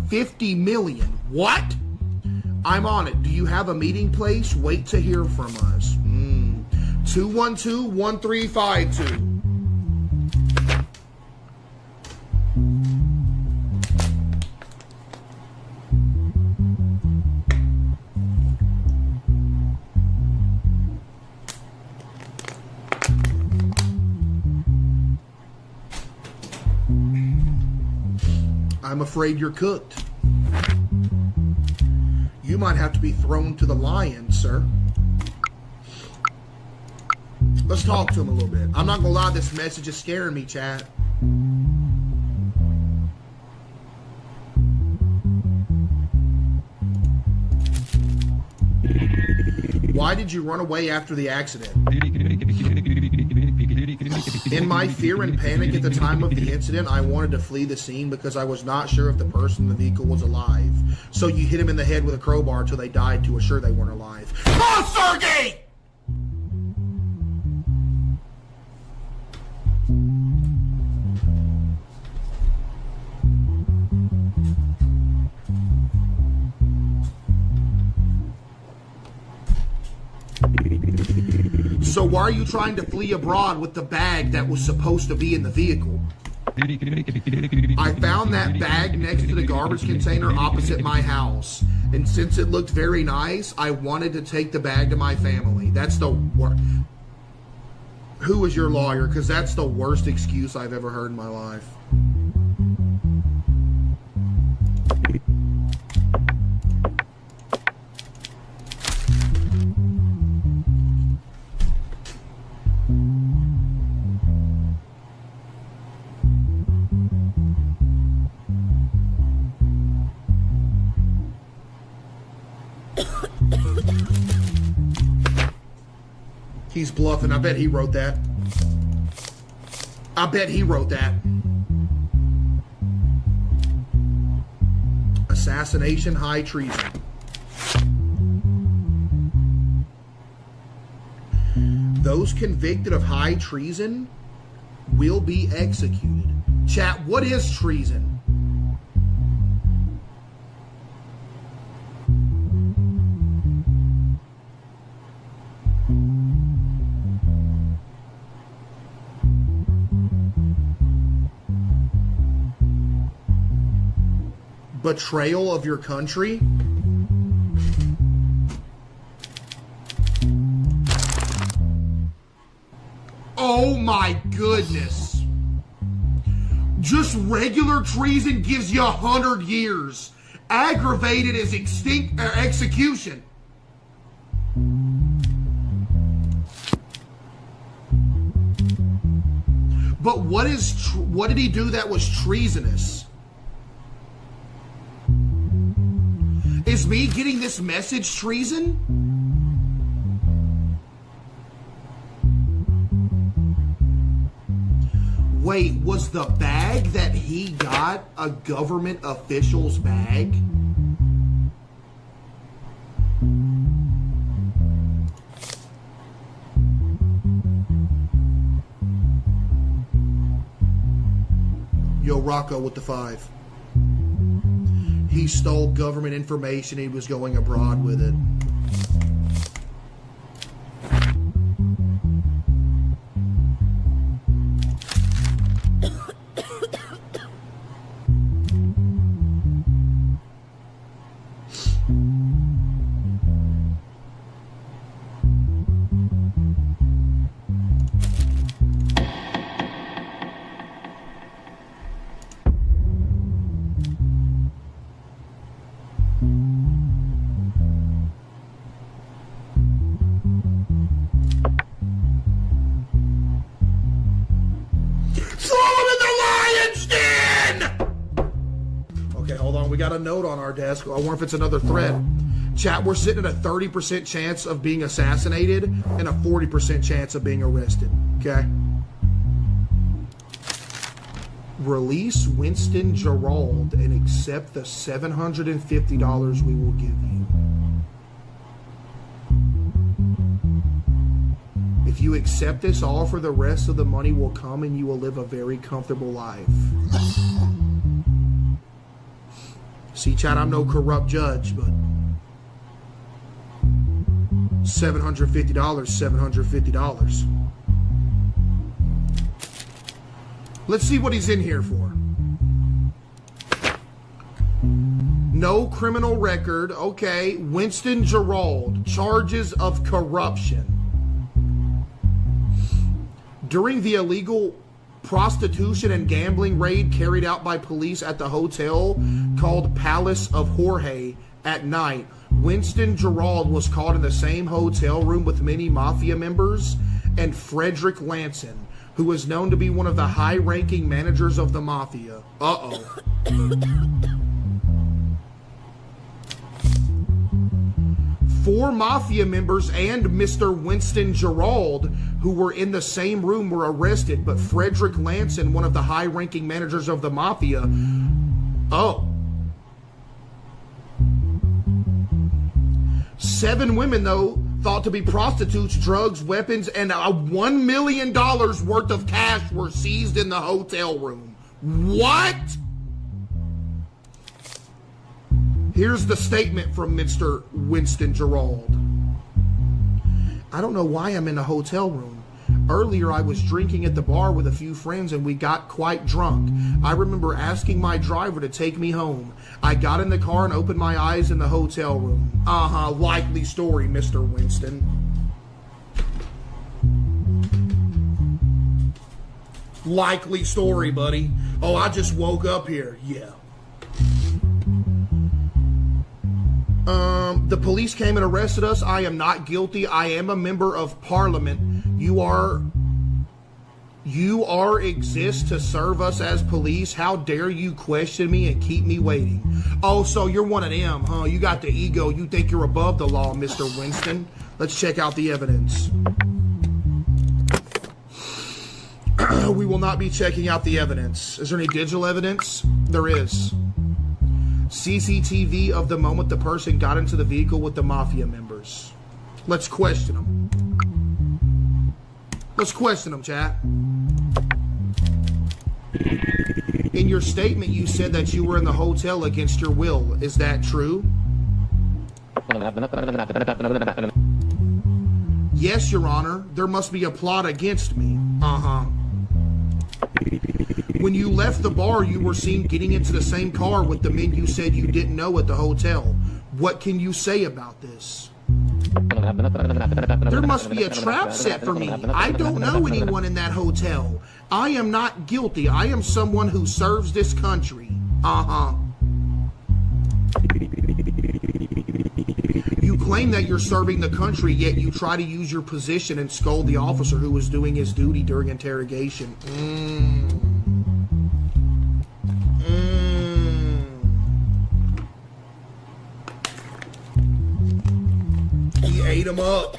$50 million. What? I'm on it. Do you have a meeting place? Wait to hear from us. 212-1352. I'm afraid you're cooked. You might have to be thrown to the lions, sir. Let's talk to him a little bit. I'm not gonna lie, this message is scaring me, chat. Why did you run away after the accident? In my fear and panic at the time of the incident, I wanted to flee the scene because I was not sure if the person in the vehicle was alive. So you hit him in the head with a crowbar until they died to assure they weren't alive. Oh, Sergey! So why are you trying to flee abroad with the bag that was supposed to be in the vehicle? I found that bag next to the garbage container opposite my house. And since it looked very nice, I wanted to take the bag to my family. That's the worst. Who is your lawyer? Because that's the worst excuse I've ever heard in my life. He's bluffing. I bet he wrote that. I bet he wrote that. Assassination, high treason. Those convicted of high treason will be executed. Chat, what is treason? Betrayal of your country? Oh my goodness. Just regular treason gives you 100 years. Aggravated is execution. But what did he do that was treasonous? Is me getting this message treason? Wait, was the bag that he got a government official's bag? Yo, Rocco with the 5. He stole government information. He was going abroad with it. A note on our desk. I wonder if it's another thread. Chat, we're sitting at a 30% chance of being assassinated and a 40% chance of being arrested. Okay? Release Winston Gerald and accept the $750 we will give you. If you accept this offer, the rest of the money will come and you will live a very comfortable life. See, Chad, I'm no corrupt judge, but $750, $750. Let's see what he's in here for. No criminal record. Okay. Winston Gerald. Charges of corruption. During the illegal prostitution and gambling raid carried out by police at the hotel called Palace of Jorge at night, Winston Gerald was caught in the same hotel room with many mafia members and Frederick Lanson, who was known to be one of the high-ranking managers of the mafia. Uh-oh. Four mafia members and Mr. Winston Gerald, who were in the same room, were arrested, but Frederick Lanson, one of the high-ranking managers of the mafia, oh. 7 women, though, thought to be prostitutes, drugs, weapons, and $1 million worth of cash were seized in the hotel room. What? Here's the statement from Mr. Winston Gerald. I don't know why I'm in a hotel room. Earlier, I was drinking at the bar with a few friends and we got quite drunk. I remember asking my driver to take me home. I got in the car and opened my eyes in the hotel room. Likely story, Mr. Winston. Likely story, buddy. Oh, I just woke up here. Yeah. The police came and arrested us. I am not guilty. I am a member of parliament. You are exist to serve us as police. How dare you question me and keep me waiting? Oh, so you're one of them, huh? You got the ego. You think you're above the law, Mr. Winston. Let's check out the evidence. We will not be checking out the evidence. Is there any digital evidence? There is. CCTV of the moment the person got into the vehicle with the mafia members. Let's question them. Let's question them, chat. In your statement, you said that you were in the hotel against your will. Is that true? Yes, Your Honor. There must be a plot against me. When you left the bar, you were seen getting into the same car with the men you said you didn't know at the hotel. What can you say about this? There must be a trap set for me. I don't know anyone in that hotel. I am not guilty. I am someone who serves this country. You claim that you're serving the country, yet you try to use your position and scold the officer who was doing his duty during interrogation. He ate him up.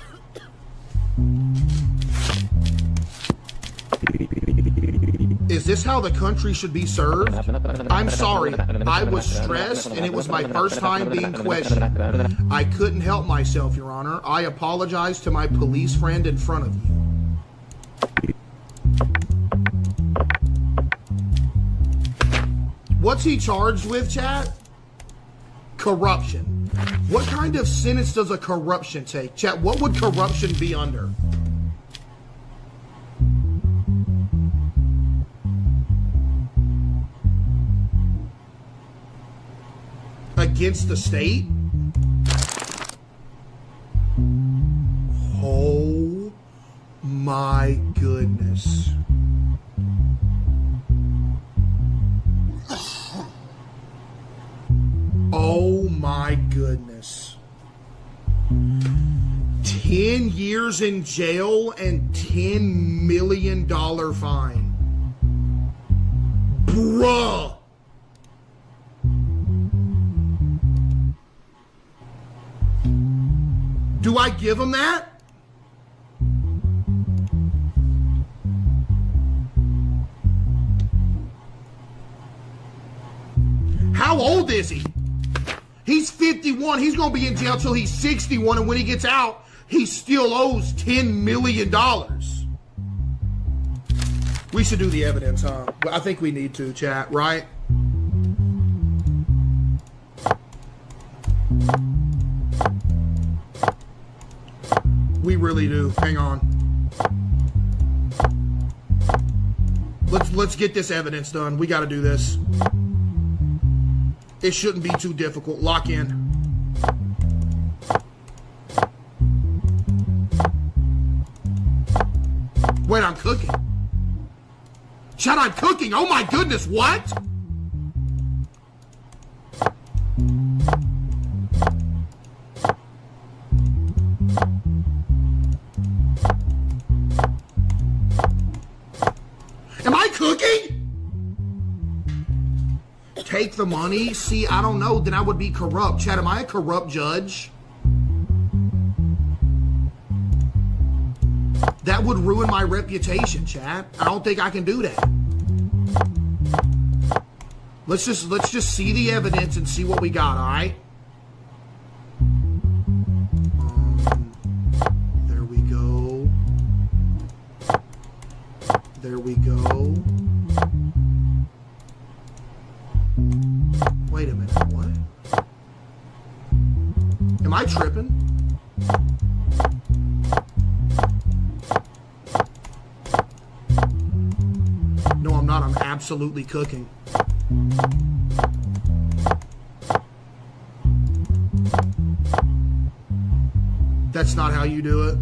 Is this how the country should be served? I'm sorry. I was stressed and it was my first time being questioned. I couldn't help myself, Your Honor. I apologize to my police friend in front of you. What's he charged with, chat? Corruption. What kind of sentence does a corruption take? Chat, what would corruption be under? Against the state? Oh my goodness. Oh my goodness. 10 years in jail and $10 million fine. Bruh. Do I give him that? How old is he? He's 51. He's going to be in jail till he's 61. And when he gets out, he still owes $10 million. We should do the evidence, huh? I think we need to, chat, right? really do. Hang on. Let's get this evidence done. We got to do this. It shouldn't be too difficult. Lock in. Wait, I'm cooking. Chat, I'm cooking. Oh my goodness, what? Am I cooking? Take the money? See, I don't know. Then I would be corrupt. Chat, am I a corrupt judge? That would ruin my reputation, chat. I don't think I can do that. Let's just see the evidence and see what we got, all right? There we go. There we go. Wait a minute, what? Am I tripping? No, I'm not. I'm absolutely cooking. That's not how you do it.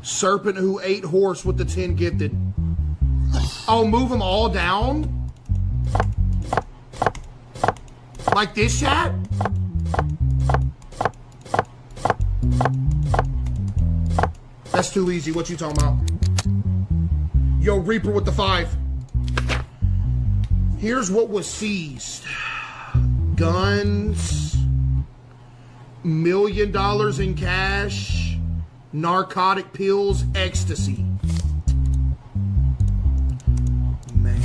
Serpent who ate horse with the 10 gifted. Oh, move them all down? Like this, chat? That's too easy. What you talking about? Yo, Reaper with the 5. Here's what was seized. Guns. $1 million in cash. Narcotic pills. Ecstasy. Man.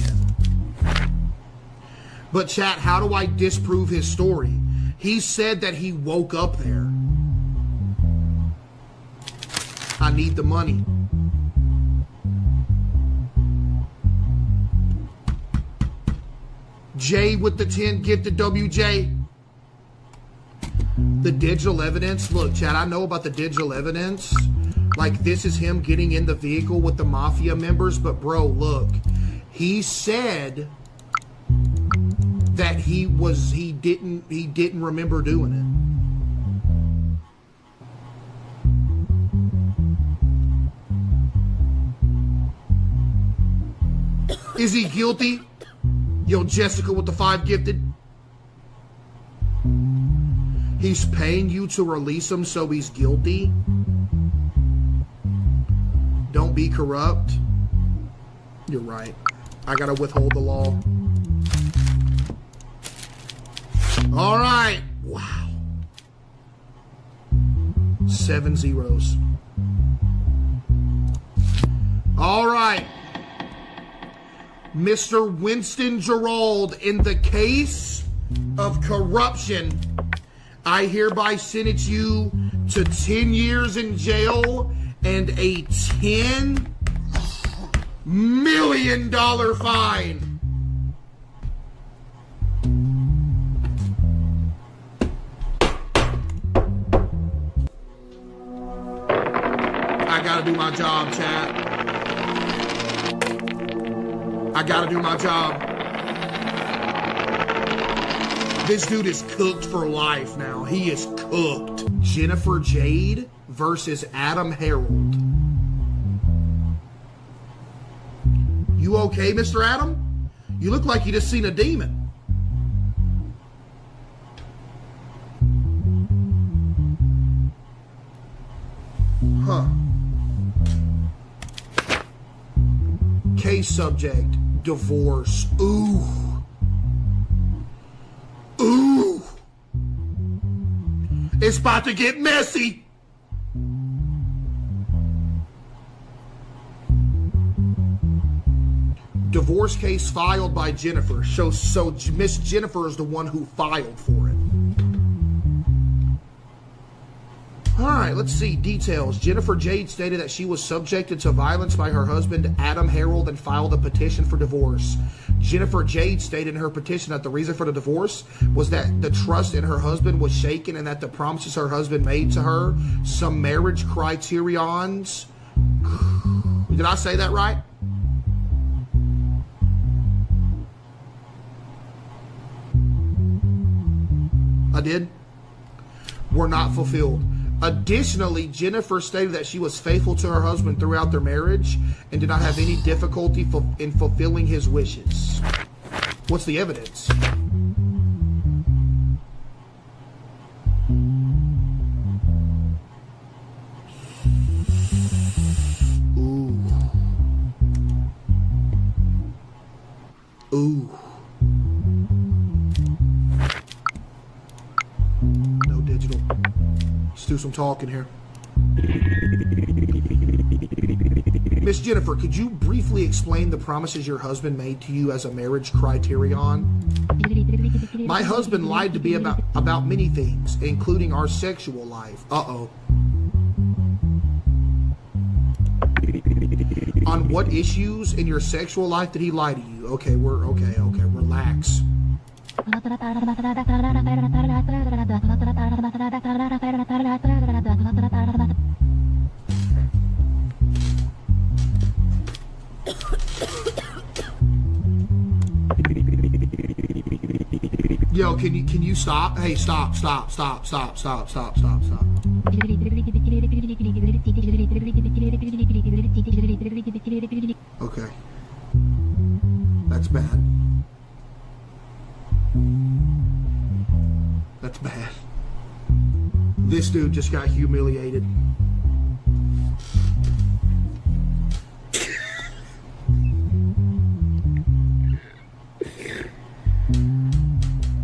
But chat, how do I disprove his story? He said that he woke up there. I need the money. Jay with the 10 gifted WJ. The digital evidence. Look, chat, I know about the digital evidence. Like, this is him getting in the vehicle with the mafia members. But, bro, look. He said that he didn't remember doing it. Is he guilty? Yo, Jessica with the 5 gifted. He's paying you to release him, so he's guilty. Don't be corrupt. You're right. I gotta withhold the law. All right. Wow. 7 zeros. All right. Mr. Winston Gerald, in the case of corruption, I hereby sentence you to 10 years in jail and a $10 million fine. I gotta do my job, chat. I gotta do my job. This dude is cooked for life now. He is cooked. Jennifer Jade versus Adam Harold. You okay, Mr. Adam? You look like you just seen a demon. Huh. Case subject. Divorce. Ooh. Ooh. It's about to get messy. Divorce case filed by Jennifer. So Miss Jennifer is the one who filed for it. All right, let's see. Details. Jennifer Jade stated that she was subjected to violence by her husband, Adam Harold, and filed a petition for divorce. Jennifer Jade stated in her petition that the reason for the divorce was that the trust in her husband was shaken and that the promises her husband made to her, some marriage criterions. Did I say that right? I did? Were not fulfilled. Additionally, Jennifer stated that she was faithful to her husband throughout their marriage and did not have any difficulty in fulfilling his wishes. What's the evidence? Ooh. Ooh. No digital. Let's do some talking here. Miss Jennifer, could you briefly explain the promises your husband made to you as a marriage criterion? My husband lied to me about many things, including our sexual life. Uh-oh. On what issues in your sexual life did he lie to you? Okay, okay, relax. Yo, can you stop? Hey, stop. Okay. That's bad. That's bad. This dude just got humiliated.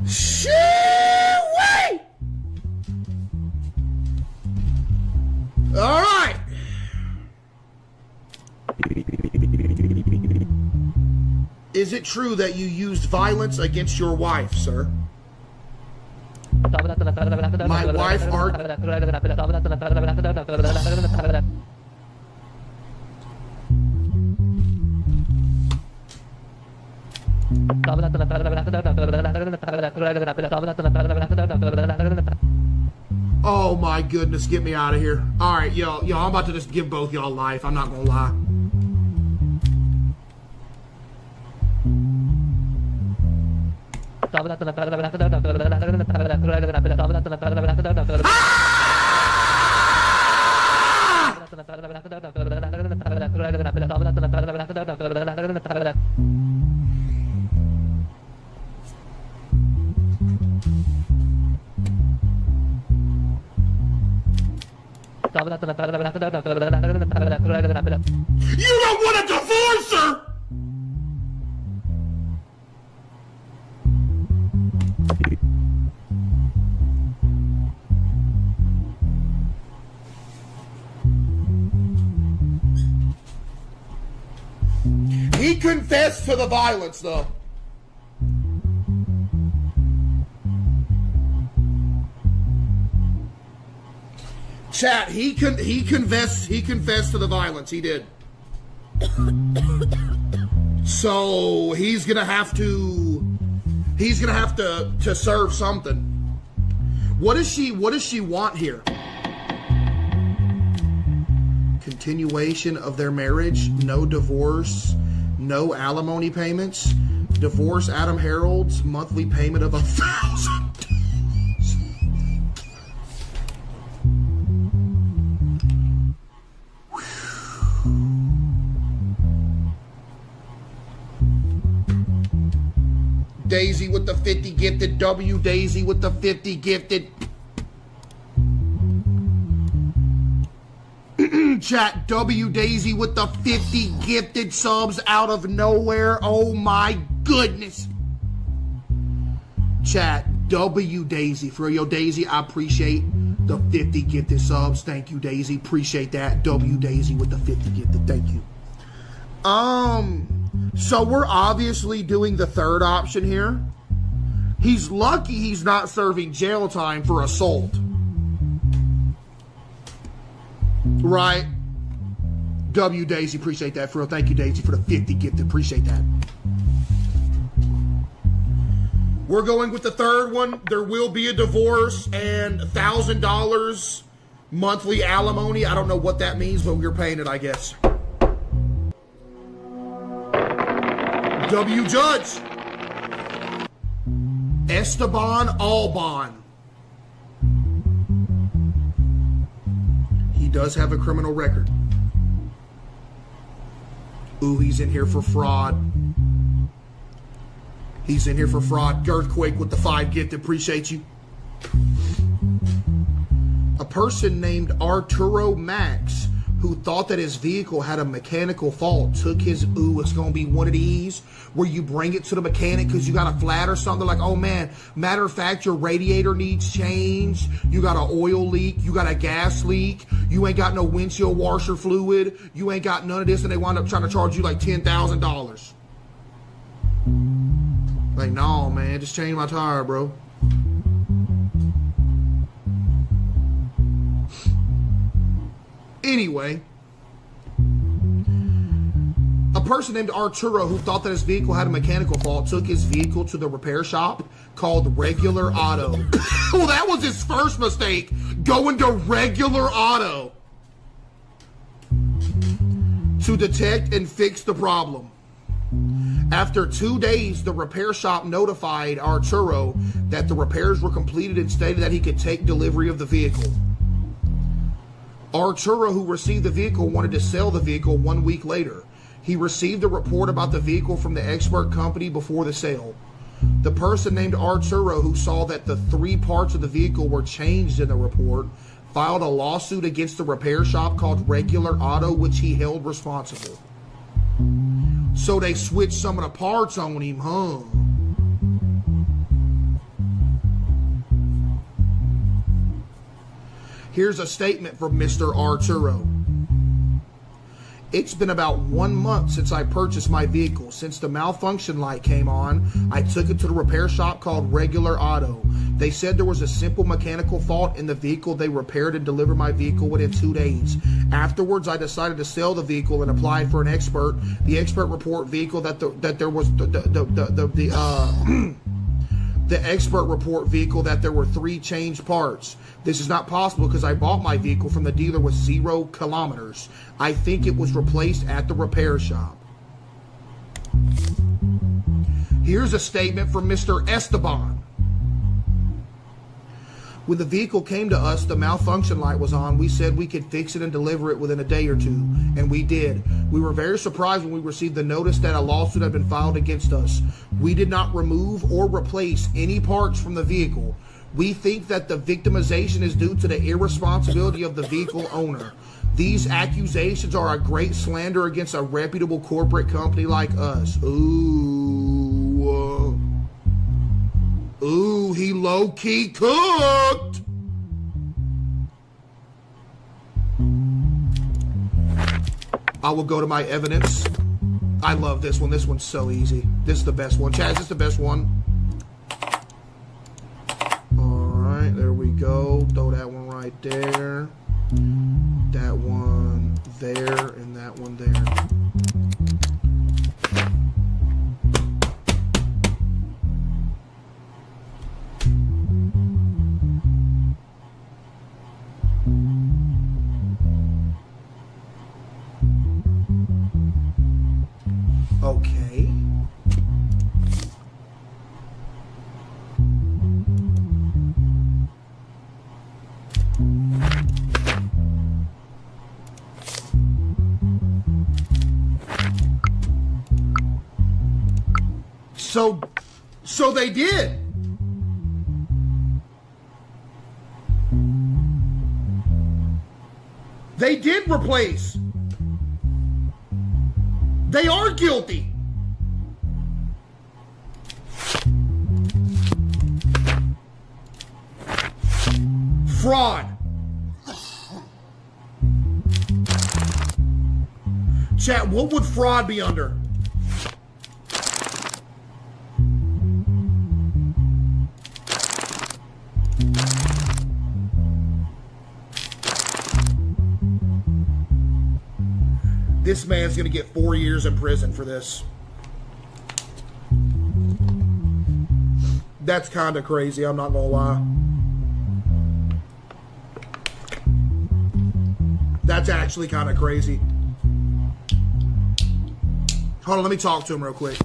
Shoo-wee! All right. Is it true that you used violence against your wife, sir? My wife Oh my goodness, get me out of here. Alright, yo, I'm about to just give both y'all life. I'm not gonna lie. You don't want a divorce, sir! He confessed to the violence, though. Chat, he confessed to the violence. He did. So he's gonna have to serve something. What does she want here? Continuation of their marriage, no divorce, no alimony payments, divorce Adam Harold's monthly payment of $1,000. Daisy with the 50 gifted. W Daisy with the 50 gifted. Chat, W Daisy with the 50 gifted subs out of nowhere. Oh my goodness. Chat, W Daisy. For yo, Daisy, I appreciate the 50 gifted subs. Thank you, Daisy. Appreciate that. W Daisy with the 50 gifted. Thank you. So we're obviously doing the third option here. He's lucky he's not serving jail time for assault. Right. W Daisy, appreciate that for real. Thank you, Daisy, for the 50 gift. Appreciate that. We're going with the third one. There will be a divorce and $1,000 monthly alimony. I don't know what that means, but we're paying it, I guess. W Judge. Esteban Alban. He does have a criminal record. Ooh, he's in here for fraud. He's in here for fraud. Earthquake with the 5 gift. Appreciate you. A person named Arturo Max, who thought that his vehicle had a mechanical fault, took his, ooh, it's going to be one of these where you bring it to the mechanic because you got a flat or something. Like, oh man, matter of fact, your radiator needs changed. You got an oil leak. You got a gas leak. You ain't got no windshield washer fluid. You ain't got none of this. And they wind up trying to charge you like $10,000. Like, no, man, just change my tire, bro. Anyway, a person named Arturo who thought that his vehicle had a mechanical fault took his vehicle to the repair shop called Regular Auto. Well, that was his first mistake, going to Regular Auto to detect and fix the problem. After 2 days, the repair shop notified Arturo that the repairs were completed and stated that he could take delivery of the vehicle. Arturo, who received the vehicle, wanted to sell the vehicle 1 week later. He received a report about the vehicle from the expert company before the sale. The person named Arturo, who saw that the 3 parts of the vehicle were changed in the report, filed a lawsuit against the repair shop called Regular Auto, which he held responsible. So they switched some of the parts on him, huh? Here's a statement from Mr. Arturo. It's been about 1 month since I purchased my vehicle. Since the malfunction light came on, I took it to the repair shop called Regular Auto. They said there was a simple mechanical fault in the vehicle. They repaired and delivered my vehicle within 2 days. Afterwards, I decided to sell the vehicle and applied for an expert. The expert report vehicle that there was the expert report vehicle that there were 3 changed parts. This is not possible because I bought my vehicle from the dealer with 0 kilometers. I think it was replaced at the repair shop. Here's a statement from Mr. Esteban. When the vehicle came to us, the malfunction light was on. We said we could fix it and deliver it within a day or 2, and we did. We were very surprised when we received the notice that a lawsuit had been filed against us. We did not remove or replace any parts from the vehicle. We think that the victimization is due to the irresponsibility of the vehicle owner. These accusations are a great slander against a reputable corporate company like us. Ooh, he low-key cooked. I will go to my evidence. I love this one. This one's so easy. This is the best one. Chaz, this is the best one. All right, there we go. Throw that one right there. That one there, and that one there. Okay. So they did. They did replace. They are guilty. Fraud. Chat, what would fraud be under? This man's going to get 4 years in prison for this. That's kind of crazy, I'm not going to lie. That's actually kind of crazy. Hold on, let me talk to him real quick.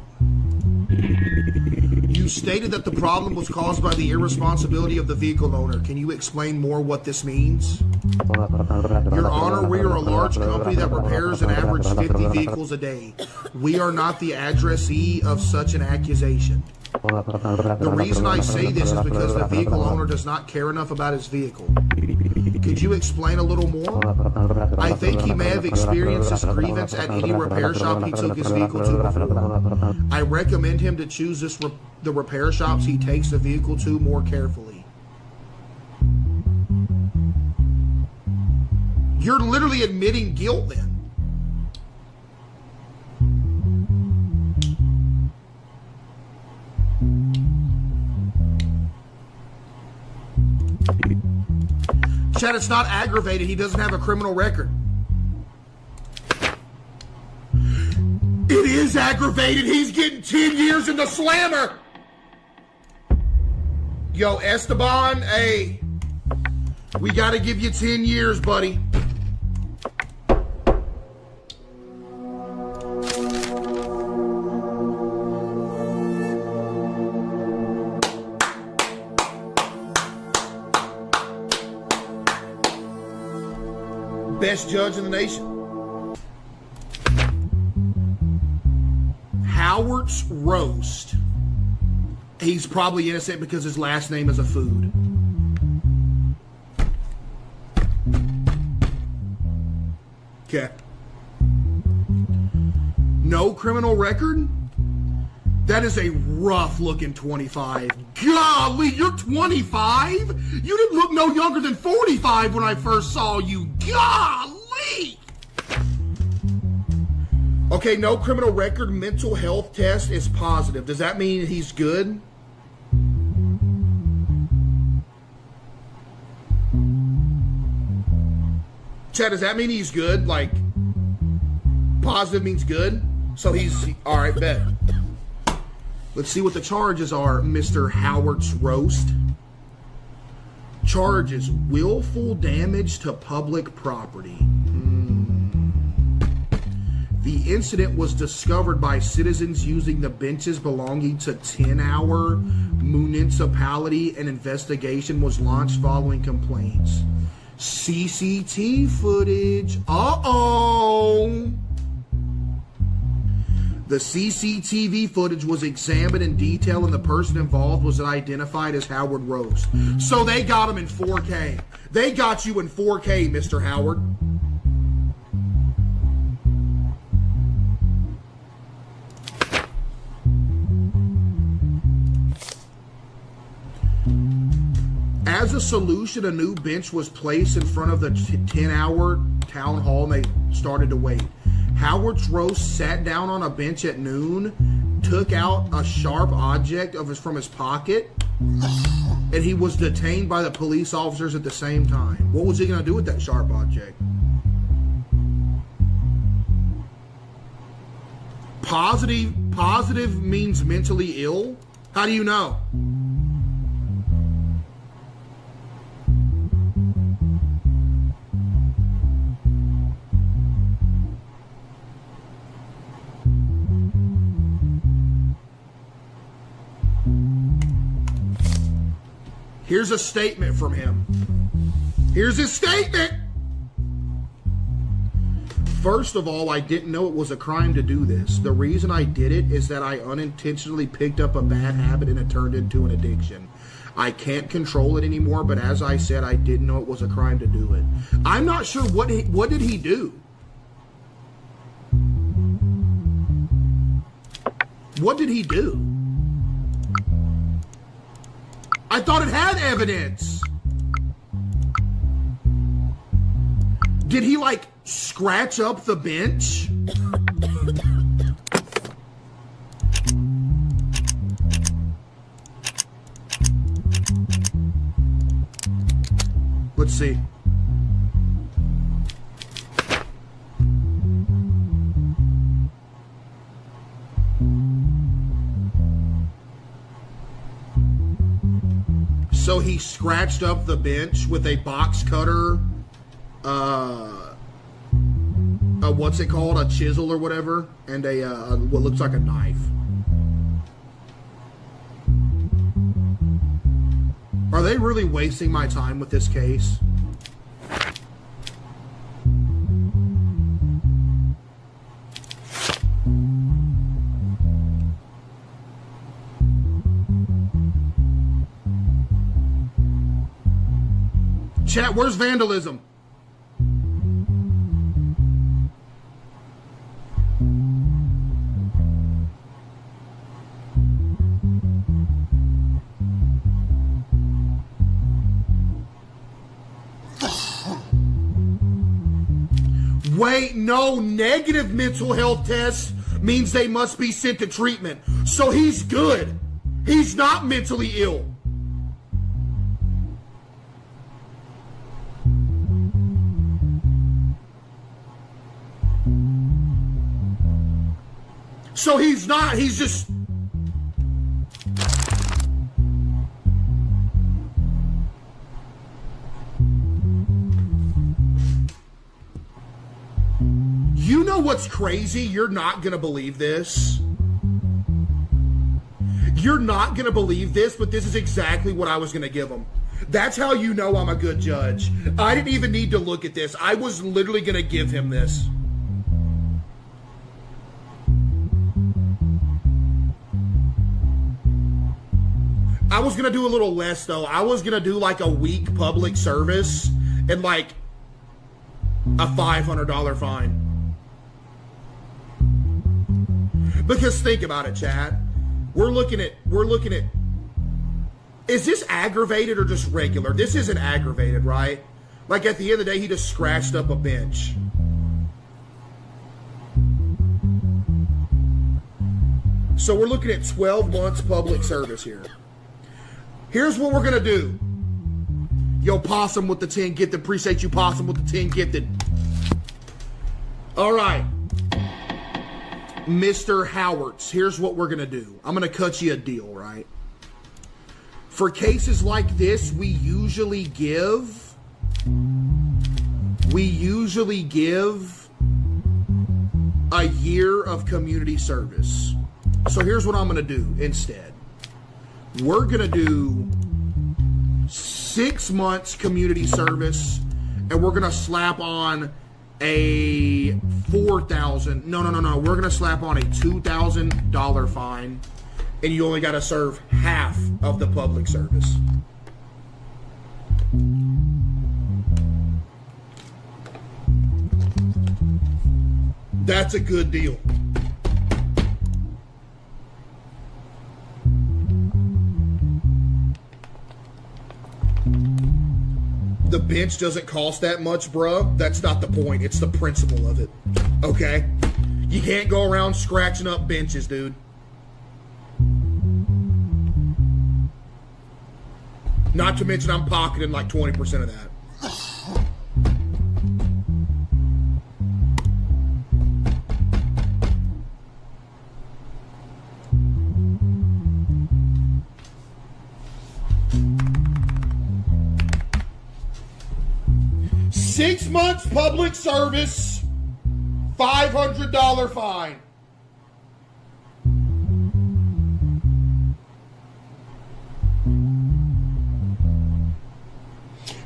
You stated that the problem was caused by the irresponsibility of the vehicle owner. Can you explain more what this means? Your Honor, we are a large company that repairs an average 50 vehicles a day. We are not the addressee of such an accusation. The reason I say this is because the vehicle owner does not care enough about his vehicle. Could you explain a little more? I think he may have experienced this grievance at any repair shop he took his vehicle to before. I recommend him to choose the repair shops he takes the vehicle to more carefully. You're literally admitting guilt then. Chad, it's not aggravated. He doesn't have a criminal record. It is aggravated. He's getting 10 years in the slammer. Yo, Esteban, hey, we got to give you 10 years, buddy. Best judge in the nation. Howard's roast. He's probably innocent because his last name is a food. Okay. No criminal record? That is a rough looking 25. Golly, you're 25? You didn't look no younger than 45 when I first saw you. Golly! Okay, no criminal record, mental health test is positive. Does that mean he's good? Chad, does that mean he's good? Like, positive means good? So he's, all right, bet. Let's see what the charges are, Mr. Howard's roast. Charges, willful damage to public property. The incident was discovered by citizens using the benches belonging to 10-hour municipality. An investigation was launched following complaints. CCTV footage. Uh-oh. The CCTV footage was examined in detail and the person involved was identified as Howard Roast. So they got him in 4K. They got you in 4K, Mr. Howard. As a solution, a new bench was placed in front of the 10-hour town hall and they started to wait. Howard's roast sat down on a bench at noon, took out a sharp object from his pocket, and he was detained by the police officers at the same time. What was he going to do with that sharp object? Positive means mentally ill? How do you know? Here's a statement from him. Here's his statement. First of all, I didn't know it was a crime to do this. The reason I did it is that I unintentionally picked up a bad habit and it turned into an addiction. I can't control it anymore, but as I said, I didn't know it was a crime to do it. I'm not sure what did he do? What did he do? I thought it had evidence. Did he, like, scratch up the bench? Let's see. So he scratched up the bench with a box cutter, what's it called? A chisel or whatever, and a what looks like a knife. Are they really wasting my time with this case? Chat, where's vandalism? Wait, no, negative mental health test means they must be sent to treatment. So he's good. He's not mentally ill. So he's not, he's just... You know what's crazy? You're not gonna believe this. You're not gonna believe this, but this is exactly what I was gonna give him. That's how you know I'm a good judge. I didn't even need to look at this. I was literally gonna give him this. I was gonna do a little less though. I was gonna do like a week public service and like a $500 fine. Because think about it, Chad. We're looking at, is this aggravated or just regular? This isn't aggravated, right? Like at the end of the day, he just scratched up a bench. So we're looking at 12 months public service here. Here's what we're gonna do. Yo, Possum with the 10 gifted. Appreciate you, Possum with the 10 gifted. All right. Mr. Howards, here's what we're gonna do. I'm gonna cut you a deal, right? For cases like this, we usually give a year of community service. So here's what I'm gonna do instead. We're gonna do 6 months community service, and we're gonna slap on a $4,000. No. We're gonna slap on a $2,000 fine, and you only gotta serve half of the public service. That's a good deal. The bench doesn't cost that much, bruh. That's not the point. It's the principle of it. Okay? You can't go around scratching up benches, dude. Not to mention I'm pocketing like 20% of that. Six months public service, $500 fine.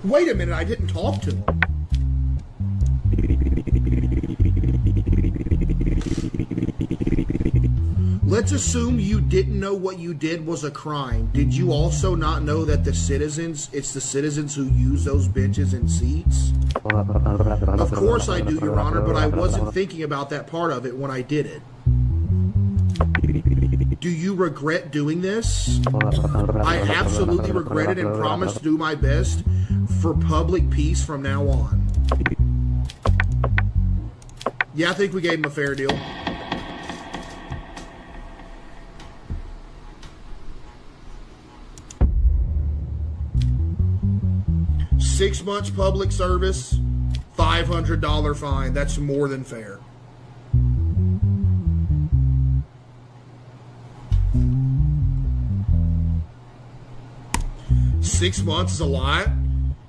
Wait a minute, I didn't talk to him. Let's assume you didn't know what you did was a crime. Did you also not know that it's the citizens who use those benches and seats? Of course I do, Your Honor, but I wasn't thinking about that part of it when I did it. Do you regret doing this? I absolutely regret it and promise to do my best for public peace from now on. Yeah, I think we gave him a fair deal. Six months public service, $500 fine. That's more than fair. 6 months is a lot?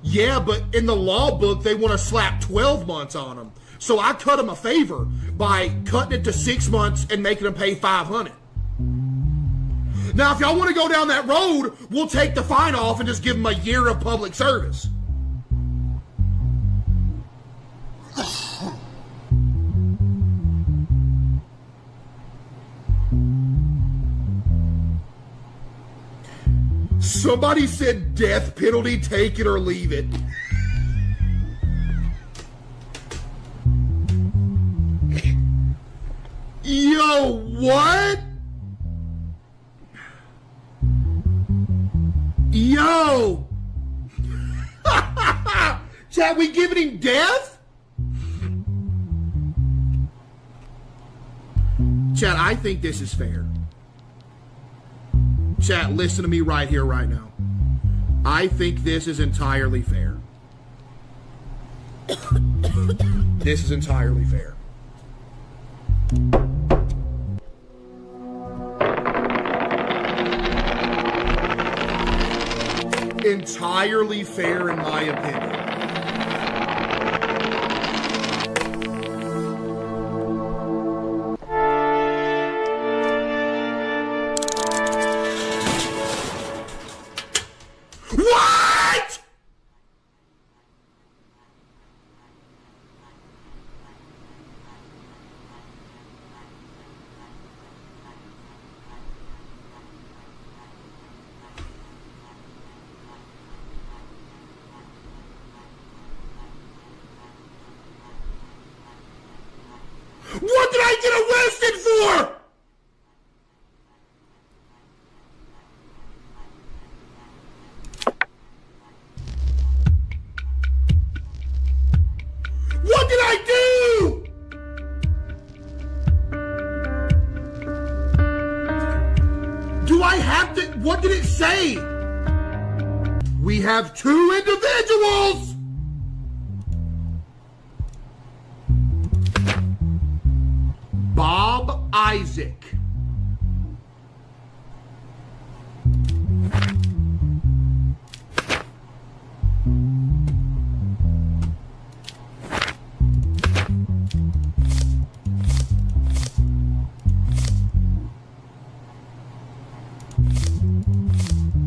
Yeah, but in the law book, they want to slap 12 months on them. So I cut them a favor by cutting it to 6 months and making them pay $500. Now, if y'all want to go down that road, we'll take the fine off and just give them a year of public service. Somebody said death penalty, take it or leave it. Yo, what? Yo! Chat, we giving him death? Chat, I think this is fair. Chat, listen to me right here, right now. I think this is entirely fair. This is entirely fair. Entirely fair, in my opinion. What? What did I get arrested for? What did I do? Do I have to? What did it say? We have 2 individuals. Bob Isaac.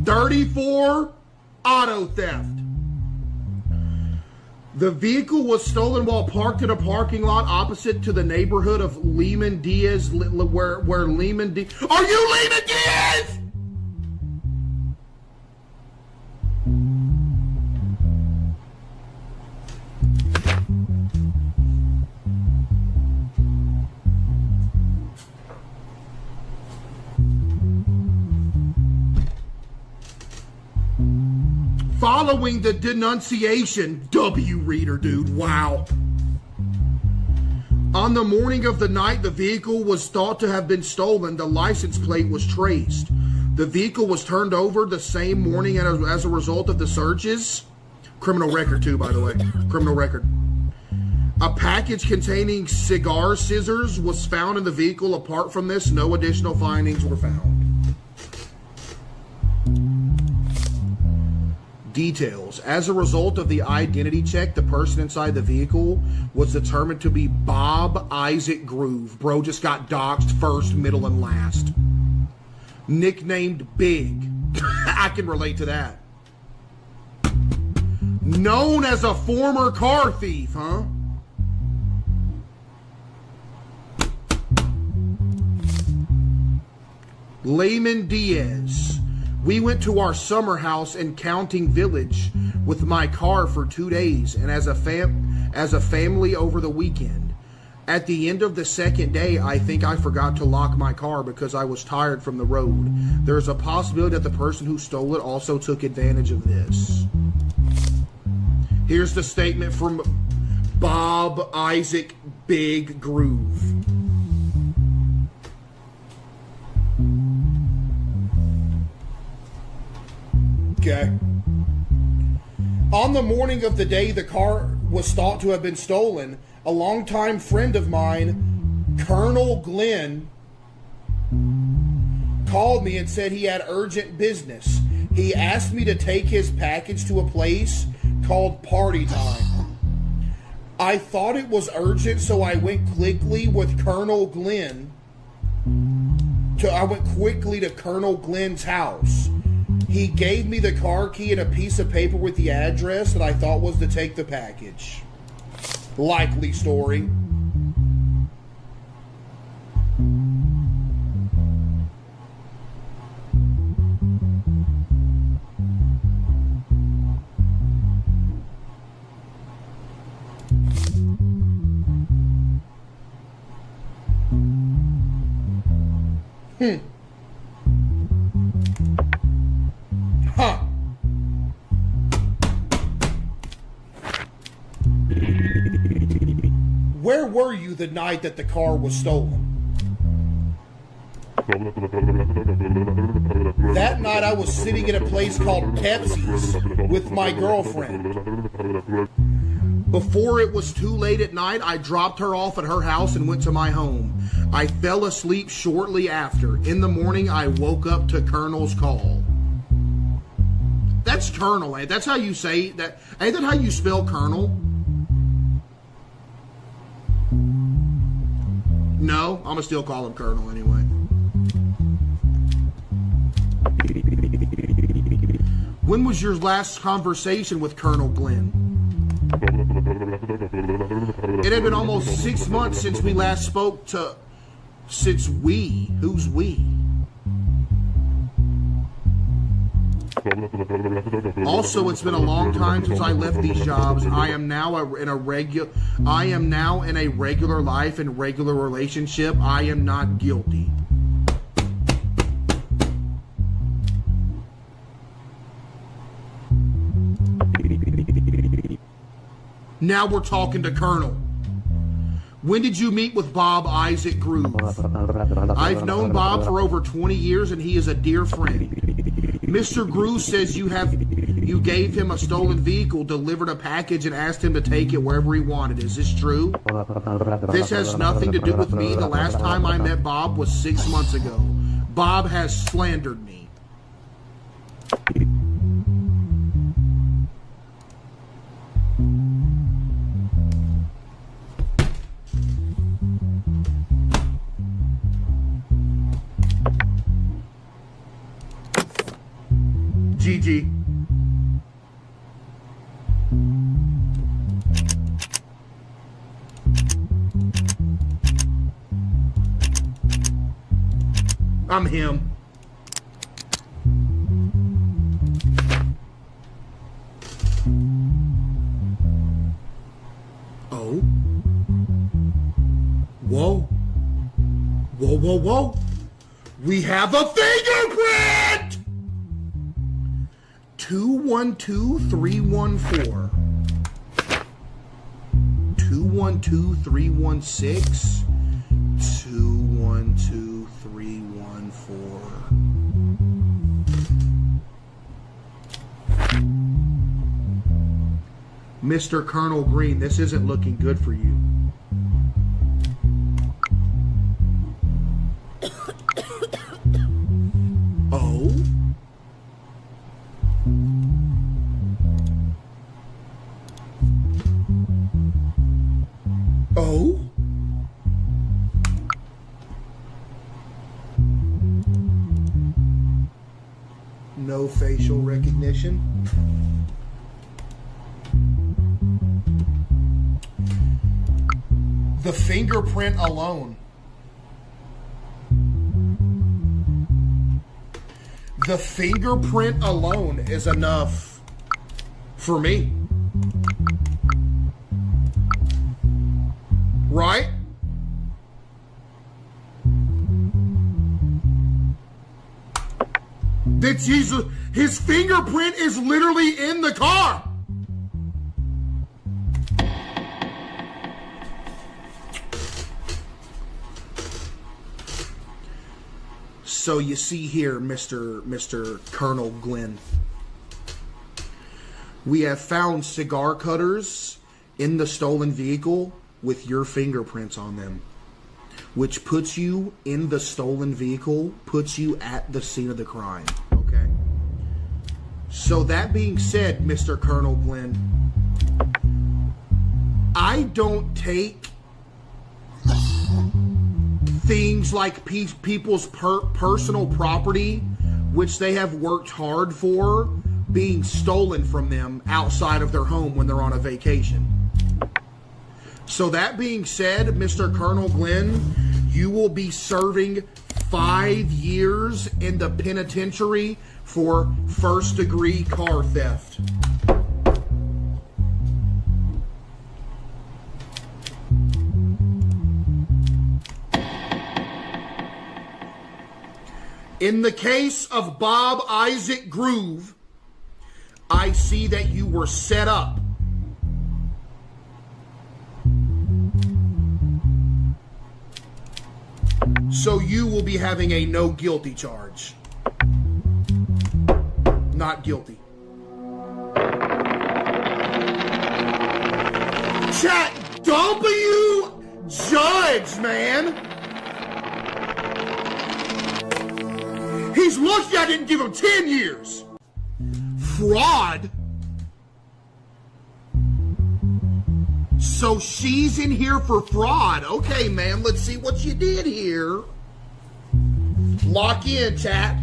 $34 auto theft. The vehicle was stolen while parked in a parking lot opposite to the neighborhood of Lehman Diaz, where Lehman Diaz... Are you Lehman Diaz? Following the denunciation, W reader, dude, wow. On the morning of the night the vehicle was thought to have been stolen, the license plate was traced. The vehicle was turned over the same morning as a result of the searches. Criminal record too, by the way. Criminal record. A package containing cigar scissors was found in the vehicle. Apart from this, no additional findings were found. Details. As a result of the identity check, the person inside the vehicle was determined to be Bob Isaac Groove. Bro just got doxxed first, middle, and last. Nicknamed Big. I can relate to that. Known as a former car thief, huh? Lehman Diaz. We went to our summer house in Counting Village with my car for 2 days and as a family over the weekend. At the end of the second day, I think I forgot to lock my car because I was tired from the road. There's a possibility that the person who stole it also took advantage of this. Here's the statement from Bob Isaac Big Groove. Okay. On the morning of the day the car was thought to have been stolen, a longtime friend of mine, Colonel Glenn, called me and said he had urgent business. He asked me to take his package to a place called Party Time. I thought it was urgent, so I went quickly with Colonel Glenn. I went quickly to Colonel Glenn's house. He gave me the car key and a piece of paper with the address that I thought was to take the package. Likely story. Huh. Where were you the night that the car was stolen? That night I was sitting at a place called Pepsi's with my girlfriend. Before it was too late at night, I dropped her off at her house and went to my home. I fell asleep shortly after. In the morning, I woke up to Colonel's call. That's Colonel, eh? That's how you say that. Ain't that how you spell Colonel? No, I'm gonna still call him Colonel anyway. When was your last conversation with Colonel Glenn? It had been almost 6 months since we last spoke to... Since we? Who's we? Also, it's been a long time since I left these jobs. I am now in a regular life and regular relationship. I am not guilty. Now we're talking to Colonel. When did you meet with Bob Isaac Groove? I've known Bob for over 20 years and he is a dear friend. Mr. Groove says you gave him a stolen vehicle, delivered a package, and asked him to take it wherever he wanted. Is this true? This has nothing to do with me. The last time I met Bob was 6 months ago. Bob has slandered me. GG. I'm him. Oh. Whoa. Whoa, whoa, whoa. We have a fingerprint! 212314. 212316. 212314. Mr. Colonel Green, this isn't looking good for you. Oh? Oh? No facial recognition. The fingerprint alone. The fingerprint alone is enough for me. Right? That's his fingerprint is literally in the car. So you see here, Mr. Colonel Glenn, we have found cigar cutters in the stolen vehicle with your fingerprints on them, which puts you in the stolen vehicle, puts you at the scene of the crime. Okay. So that being said, Mr. Colonel Glenn, I don't take things like people's personal property, which they have worked hard for, being stolen from them outside of their home when they're on a vacation. So that being said, Mr. Colonel Glenn, you will be serving 5 years in the penitentiary for first-degree car theft. In the case of Bob Isaac Groove, I see that you were set up. So you will be having a no guilty charge. Not guilty. Chat, W judge, man. He's lucky I didn't give him 10 years. Fraud. So she's in here for fraud. Okay, man, let's see what you did here. Lock in, chat.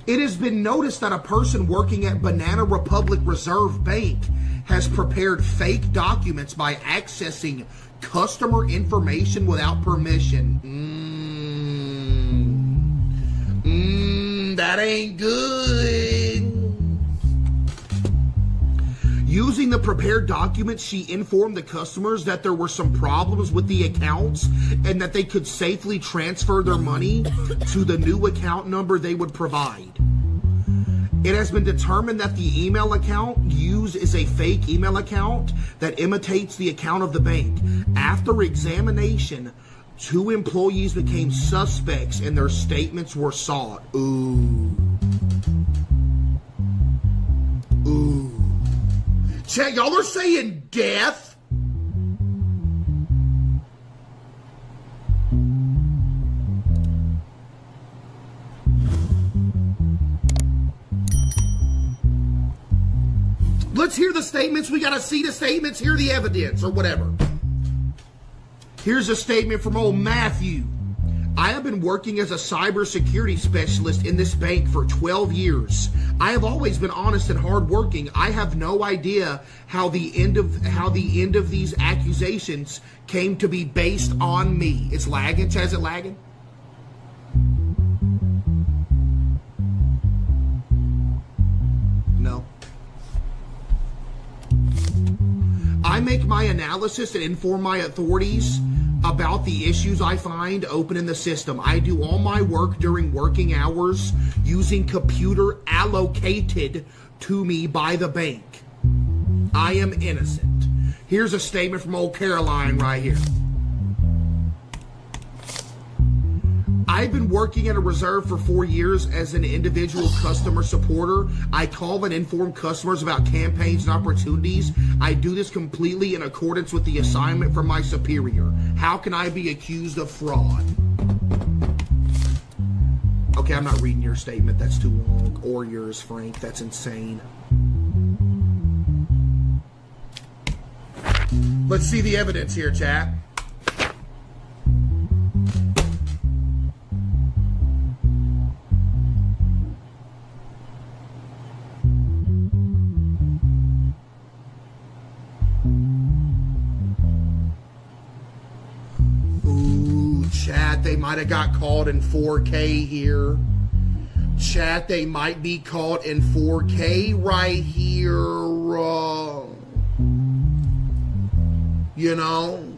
It has been noticed that a person working at Banana Republic Reserve Bank has prepared fake documents by accessing customer information without permission. That ain't good. Using the prepared documents, she informed the customers that there were some problems with the accounts and that they could safely transfer their money to the new account number they would provide. It has been determined that the email account used is a fake email account that imitates the account of the bank. After examination, 2 employees became suspects and their statements were sought. Ooh. Ooh. Chat, y'all are saying death? Let's hear the statements. We gotta see the statements, hear the evidence, or whatever. Here's a statement from old Matthew. I have been working as a cybersecurity specialist in this bank for 12 years. I have always been honest and hardworking. I have no idea how the end of these accusations came to be based on me. It's lagging. Is it lagging? No. I make my analysis and inform my authorities about the issues I find open in the system. I do all my work during working hours using computer allocated to me by the bank. I am innocent. Here's a statement from old Caroline right here. I've been working at a reserve for 4 years as an individual customer supporter. I call and inform customers about campaigns and opportunities. I do this completely in accordance with the assignment from my superior. How can I be accused of fraud? Okay, I'm not reading your statement. That's too long. Or yours, Frank. That's insane. Let's see the evidence here, chat. Chat, they might have got caught in 4K here. Chat, they might be caught in 4K right here. You know?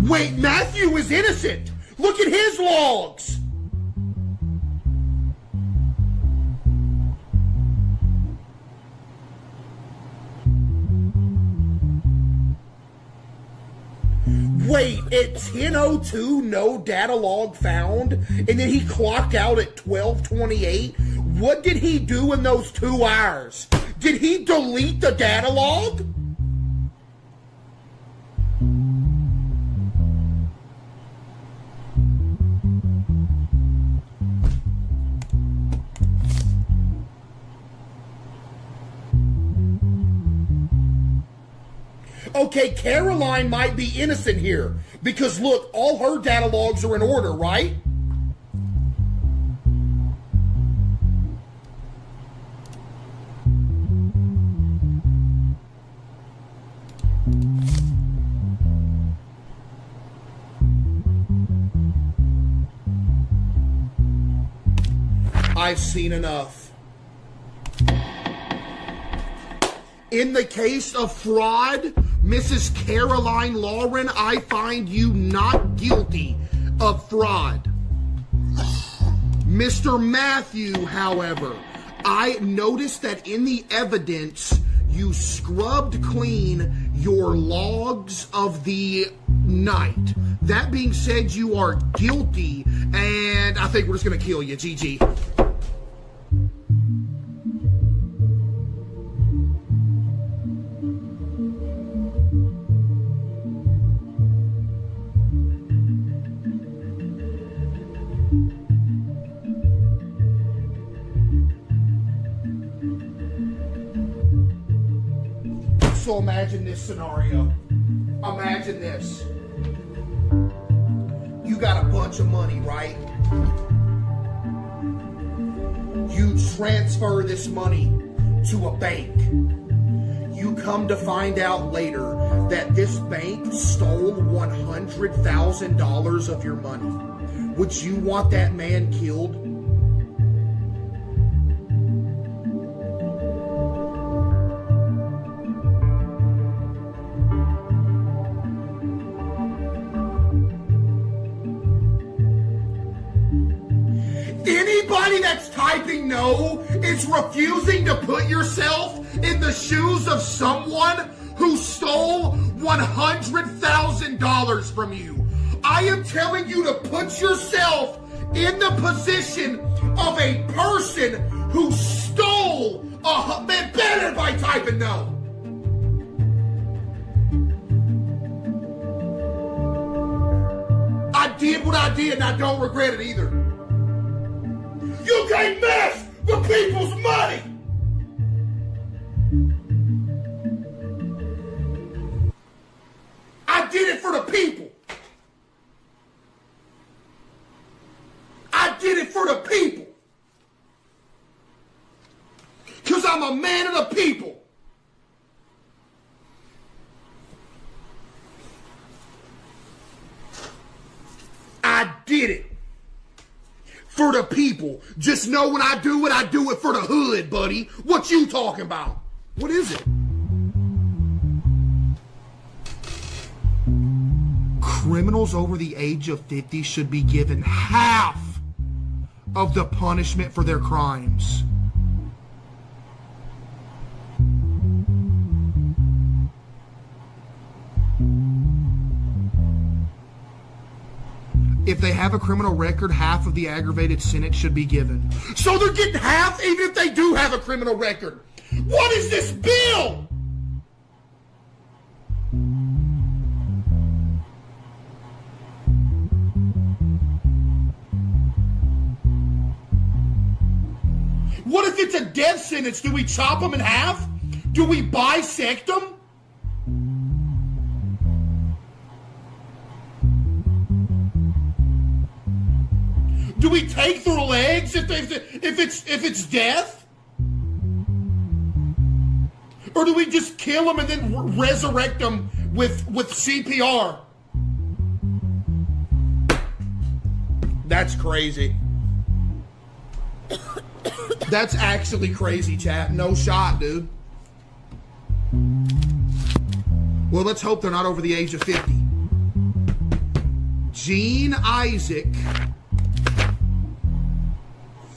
Wait, Matthew is innocent. Look at his logs. Wait, at 10:02, no data log found, and then he clocked out at 12:28? What did he do in those 2 hours? Did he delete the data log? Okay, Caroline might be innocent here because look, all her data logs are in order, right? I've seen enough. In the case of fraud, Mrs. Caroline Lauren, I find you not guilty of fraud. Mr. Matthew, however, I noticed that in the evidence, you scrubbed clean your logs of the night. That being said, you are guilty, and I think we're just going to kill you. GG. So imagine this scenario. Imagine this. You got a bunch of money, right? You transfer this money to a bank. You come to find out later that this bank stole $100,000 of your money. Would you want that man killed? Anybody that's typing no is refusing to put yourself in the shoes of someone who stole $100,000 from you. I am telling you to put yourself in the position of a person who stole man, better by typing no. I did what I did and I don't regret it either. You can't mess with people's money! I did it for the people. I did it for the people. Because I'm a man of the people. I did it. For the people. Just know when I do it for the hood, buddy. What you talking about? What is it? Criminals over the age of 50 should be given half of the punishment for their crimes. If they have a criminal record, half of the aggravated sentence should be given. So they're getting half even if they do have a criminal record. What is this bill? What if it's a death sentence? Do we chop them in half? Do we bisect them? Do we take their legs if it's death? Or do we just kill them and then resurrect them with CPR? That's crazy. That's actually crazy, chat. No shot, dude. Well, let's hope they're not over the age of 50. Gene Isaac,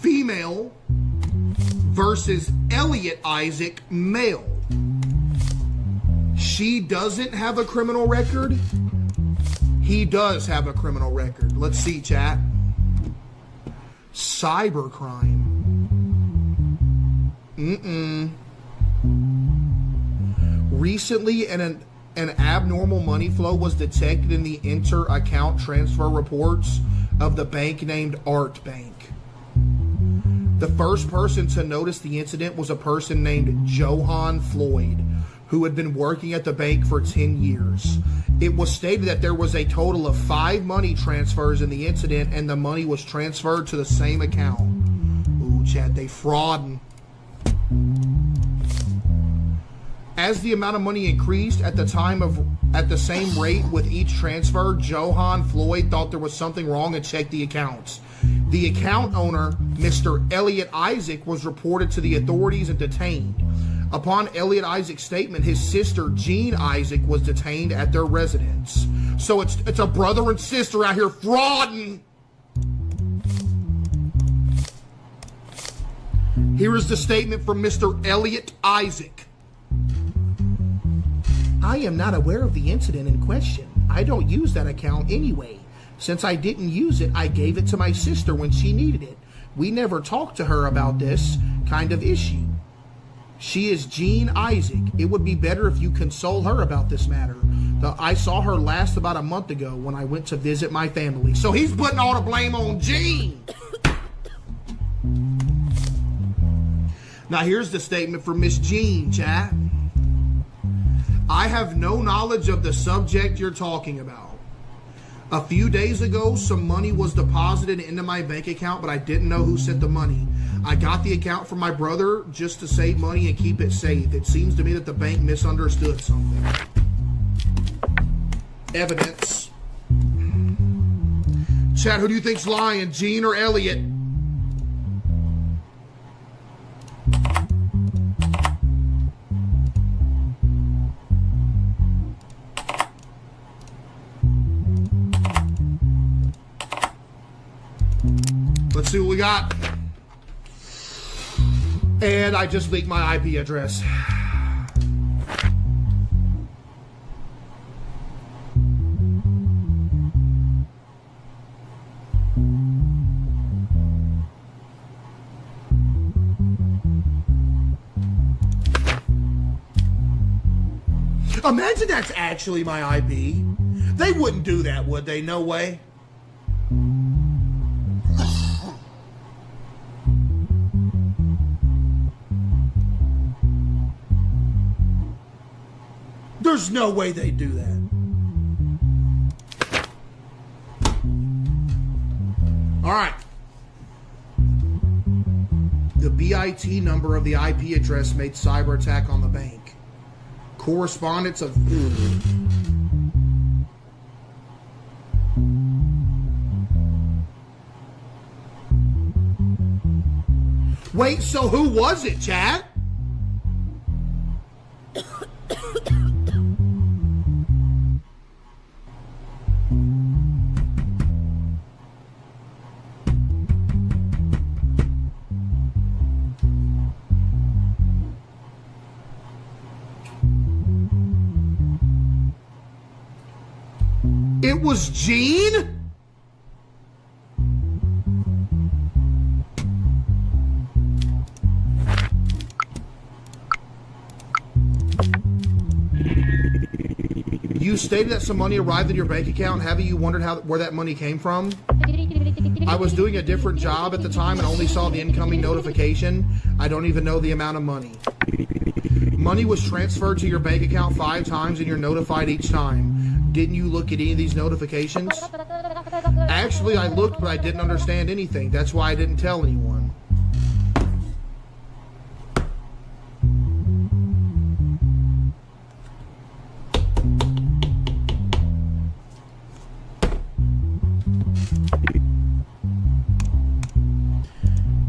female, versus Elliot Isaac, male. She doesn't have a criminal record. He does have a criminal record. Let's see, chat. Cybercrime. Recently, an abnormal money flow was detected in the inter-account transfer reports of the bank named Art Bank. The first person to notice the incident was a person named Johann Floyd, who had been working at the bank for 10 years. It was stated that there was a total of 5 money transfers in the incident, and the money was transferred to the same account. Ooh, Chad, they frauding. As the amount of money increased at the same rate with each transfer, Johann Floyd thought there was something wrong and checked the accounts. The account owner, Mr. Elliot Isaac, was reported to the authorities and detained. Upon Elliot Isaac's statement, his sister, Jean Isaac, was detained at their residence. So it's a brother and sister out here frauding. Here is the statement from Mr. Elliot Isaac. I am not aware of the incident in question. I don't use that account anyway. Since I didn't use it, I gave it to my sister when she needed it. We never talked to her about this kind of issue. She is Jean Isaac. It would be better if you console her about this matter. I saw her last about a month ago when I went to visit my family. So he's putting all the blame on Jean. Now here's the statement from Miss Jean, chat. I have no knowledge of the subject you're talking about. A few days ago, some money was deposited into my bank account, but I didn't know who sent the money. I got the account from my brother just to save money and keep it safe. It seems to me that the bank misunderstood something. Evidence. Chat, who do you think's lying, Gene or Elliot? Let's see what we got. And I just leaked my IP address. Imagine that's actually my IP. They wouldn't do that, would they? No way. There's no way they do that. All right. The BIT number of the IP address made cyber attack on the bank. Correspondence of... Wait, so who was it, chat? It was Gene? You stated that some money arrived in your bank account. Have you wondered where that money came from? I was doing a different job at the time and only saw the incoming notification. I don't even know the amount of money. Money was transferred to your bank account 5 times and you're notified each time. Didn't you look at any of these notifications? Actually, I looked, but I didn't understand anything. That's why I didn't tell anyone.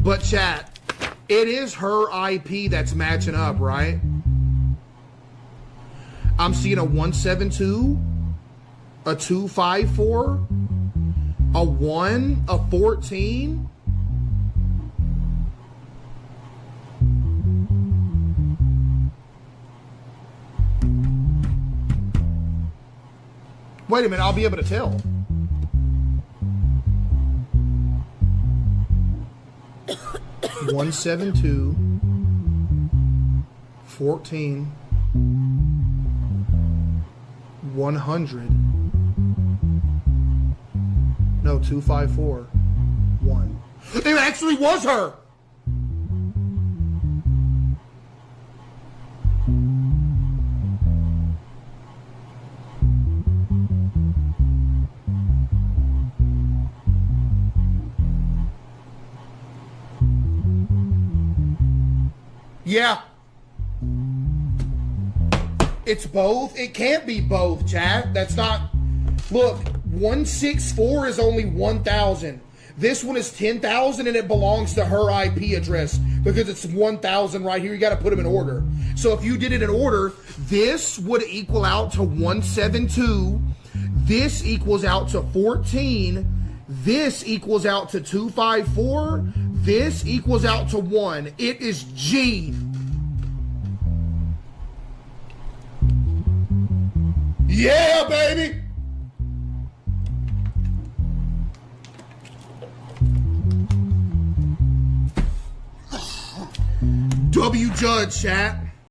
But chat, it is her IP that's matching up, right? I'm seeing a 172, a 254, a 1, a 14. Wait a minute, I'll be able to tell. One, 7, 2, 14. 100. No, 254. 1. It actually was her! Yeah. It's both. It can't be both, chat. That's not... Look, 164 is only 1,000. This one is 10,000 and it belongs to her IP address because it's 1,000 right here. You got to put them in order. So if you did it in order, this would equal out to 172. This equals out to 14. This equals out to 254. This equals out to 1. It is G. Yeah, baby. W Judge, chat.